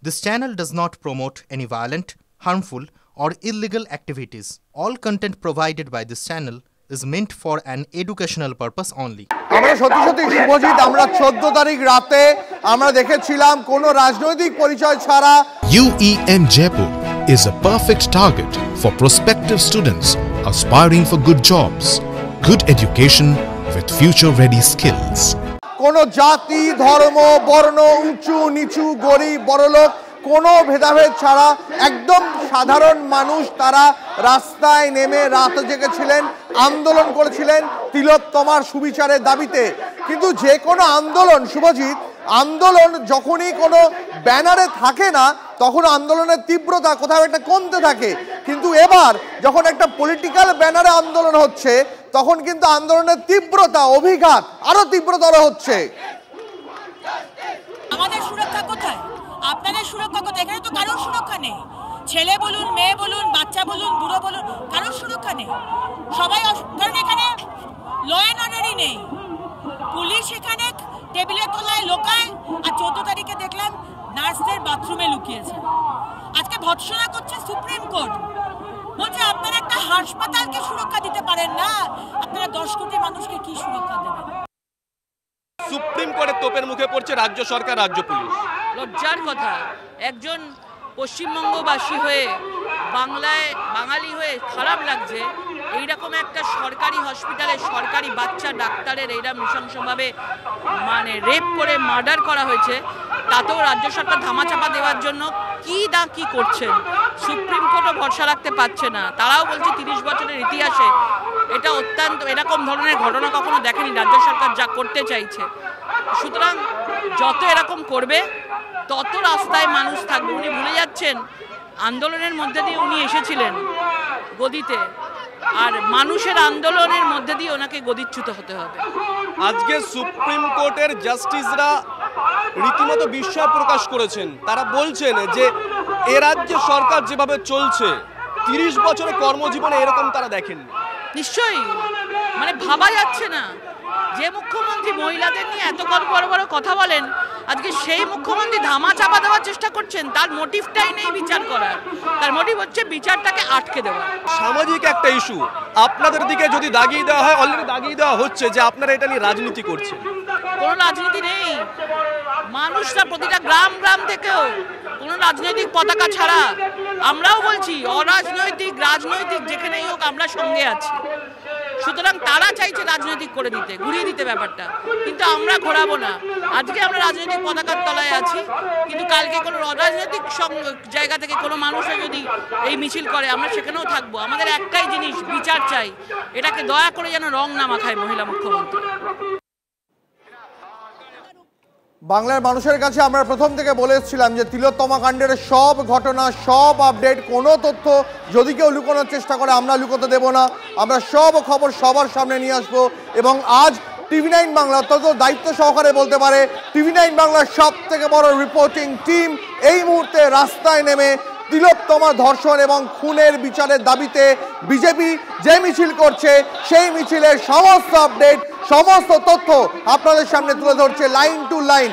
This channel does not promote any violent, harmful, or illegal activities. All content provided by this channel is meant for an educational purpose only. আমরা সত্যি শুভজিৎ আমরা 14 তারিখ রাতে আমরা দেখেছিলাম কোনো রাজনৈতিক পরিচয় ছাড়া UEM Jaipur is a perfect target for prospective students aspiring for good jobs, good education with future-ready skills. কোনো জাতি, ধর্ম, বর্ণ, উঁচু নিচু, গরিব, বড়লোক কোনো ভেদাভেদ ছাড়া একদম সাধারণ মানুষ তারা রাস্তায় নেমে রাত জেগেছিলেন, আন্দোলন করেছিলেন তিলোত্তমার সুবিচারের দাবিতে। কিন্তু যে কোনো আন্দোলন শুভজিৎ, আন্দোলন যখনই কোনো ব্যানারে থাকে না তখন আন্দোলনের তীব্রতা কোথাও একটা কমতে থাকে। কিন্তু এবার যখন একটা পলিটিক্যাল ব্যানারে আন্দোলন হচ্ছে তখন কিন্তু আন্দোলনের তীব্রতা, অভিঘাত আরো তীব্রতর হচ্ছে। আমাদের সুরক্ষা কোথায়? আপনাদের সুরক্ষা কোথায়? এখানে তো কারোর সুরক্ষা নেই। ছেলে বলুন, মেয়ে বলুন, বাচ্চা বলুন, বুড়ো বলুন, কারোর সুরক্ষা নেই। সবাই, কারণ এখানে ল অ্যান্ড অর্ডারই নেই। পুলিশ এখানে টেবিলের তলায় লোকায়, আর 14 তারিখে দেখলাম নার্সদের বাথরুমে লুকিয়েছে। আজকে ভৎসনা করছে সুপ্রিম কোর্ট, বলছে আপনারা একটা হাসপাতালকে সুরক্ষা দিতে পারেন না, আপনারা 10 কোটি মানুষকে কি সুরক্ষা দেবেন? সুপ্রিম কোর্টের তোপের মুখে পড়ছে রাজ্য সরকার, রাজ্য পুলিশ। লজ্জার কথা, একজন পশ্চিমবঙ্গবাসী হয়ে, বাঙালি হয়ে খারাপ লাগছে। এইরকম একটা সরকারি হসপিটালে সরকারি বাচ্চা ডাক্তারের এইরকম নৃশংসভাবে রেপ করে মার্ডার করা হয়েছে, তাতেও রাজ্য সরকার ধামাচাপা দেওয়ার জন্য কি করছেন। সুপ্রিম কোর্টও ভরসা রাখতে পারছে না। তারাও বলছে 30 বছরের ইতিহাসে এটা অত্যন্ত এরকম ধরনের ঘটনা কখনো দেখেনি রাজ্য সরকার যা করতে চাইছে। সুতরাং যত এরকম করবে তত রাস্তায় মানুষ থাকবে। উনি ভুলে যাচ্ছেন আন্দোলনের মধ্যে দিয়ে উনি এসেছিলেন গদিতে, আর মানুষের আন্দোলনের মধ্যে দিয়ে ওনাকে গদিচ্যুত হতে হবে। আজকে সুপ্রিম কোর্টের জাস্টিসরা রীতিমতো বিস্ময় প্রকাশ করেছেন। তারা বলছেন যে এ রাজ্যে সরকার যেভাবে চলছে 30 বছরের কর্মজীবনে এরকম তারা দেখেননি। নিশ্চয়ই ভাবা যাচ্ছে না। যে মুখ্যমন্ত্রী মহিলাদের নিয়ে এত বড় কথা বলেন, আজকে সেই মুখ্যমন্ত্রী ধামা চাপা দেওয়ার চেষ্টা করছেন। তার মোটিভটাই নেই বিচার করার, তার মোটিভ হচ্ছে বিচারটাকে আটকে দেওয়া। সামাজিক একটা ইস্যু আপনাদের দিকে যদি দাগিয়ে দেওয়া হয়, অলরেডি দাগিয়ে দেওয়া হচ্ছে যে আপনারা এটা নিয়ে রাজনীতি করছেন। কোনো রাজনীতি নেই। মানুষরা প্রতিটা গ্রাম থেকেও কোনো রাজনৈতিক পতাকা ছাড়া, আমরাও বলছি অরাজনৈতিক রাজনৈতিক যেখানেই হোক আমরা সঙ্গে আছি। সুতরাং তারা চাইছে রাজনৈতিক করে দিতে, ঘুরিয়ে দিতে ব্যাপারটা, কিন্তু আমরা ঘোরাবো না। আজকে আমরা রাজনৈতিক পতাকার তলায় আছি, কিন্তু কালকে কোনো অরাজনৈতিক জায়গা থেকে কোনো মানুষও যদি এই মিছিল করে আমরা সেখানেও থাকবো। আমাদের একটাই জিনিস, বিচার চাই। এটাকে দয়া করে যেন রং না মাখায় মহিলা মুখ্যমন্ত্রী। বাংলার মানুষের কাছে আমরা প্রথম থেকে বলে এসেছিলাম যে তিলোত্তমা কাণ্ডের সব ঘটনা, সব আপডেট, কোনো তথ্য যদি কেউ লুকোনোর চেষ্টা করে আমরা লুকোতে দেব না। আমরা সব খবর সবার সামনে নিয়ে আসবো। এবং আজ TV9 বাংলা অত্যন্ত দায়িত্ব সহকারে বলতে পারে TV9 বাংলার সব থেকে বড় রিপোর্টিং টিম এই মুহূর্তে রাস্তায় নেমে তিলোত্তমা ধর্ষণ এবং খুনের বিচারের দাবিতে বিজেপি যে মিছিল করছে সেই মিছিলের সমস্ত আপডেট, সমস্ত তথ্য আপনাদের সামনে তুলে ধরছে লাইন টু লাইন।